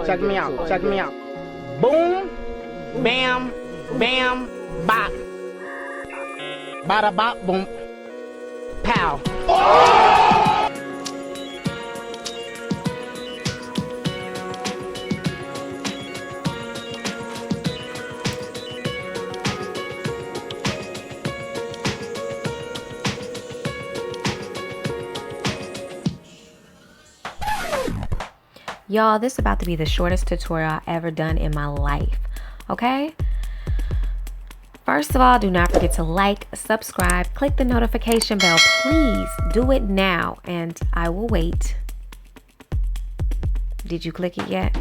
Check me out. Check me out. Boom, bam, bam, bop. Bada bop, boom, pow. Y'all, this is about to be the shortest tutorial I've ever done in my life, okay? First of all, do not forget to like, subscribe, click the notification bell. Please do it now, and I will wait. Did you click it yet?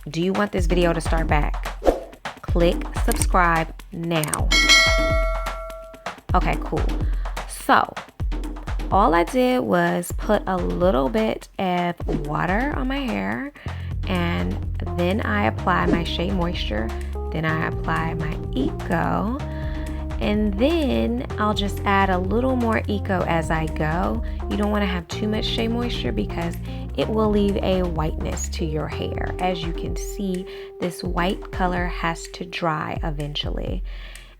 Do you want this video to start back? Click subscribe now. Okay, cool. So, all I did was put a little bit of water on my hair, and then I apply my Shea Moisture, then I apply my Eco, and then I'll just add a little more Eco as I go. You don't want to have too much Shea Moisture because it will leave a whiteness to your hair. As you can see, this white color has to dry eventually.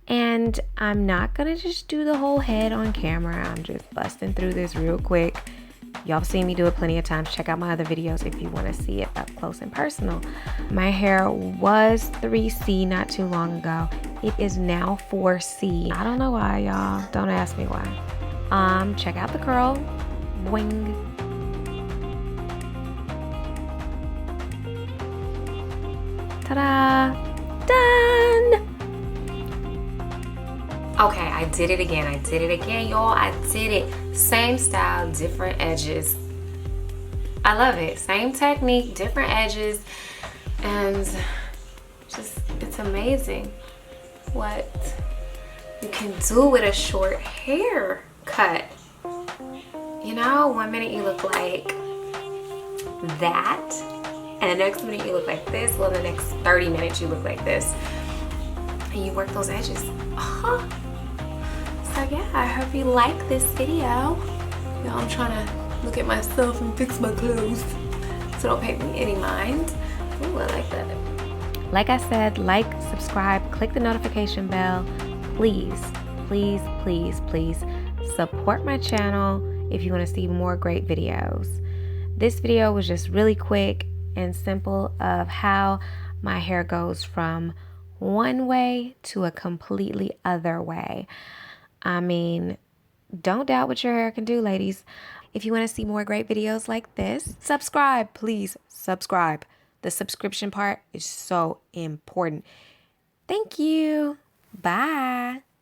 And I'm not gonna just do the whole head on camera. I'm just busting through this real quick. Y'all have seen me do it plenty of times. Check out my other videos if you want to see it up close and personal. My hair was 3C not too long ago. It is now 4C. I don't know why, y'all. Don't ask me why. Check out the curl. Boing. Ta-da! Done! Okay, I did it again, y'all. I did it. Same style, different edges. I love it. Same technique, different edges. And just, it's amazing what you can do with a short haircut. You know, one minute you look like that, and the next minute you look like this. Well, the next 30 minutes you look like this. And you work those edges. So yeah, I hope you like this video. You know, I'm trying to look at myself and fix my clothes, so don't pay me any mind. Ooh, I like that. Like I said, like, subscribe, click the notification bell. Please, please, please, please support my channel if you want to see more great videos. This video was just really quick and simple of how my hair goes from one way to a completely other way. I mean, don't doubt what your hair can do, ladies. If you want to see more great videos like this, subscribe, please subscribe. The subscription part is so important. Thank you. Bye.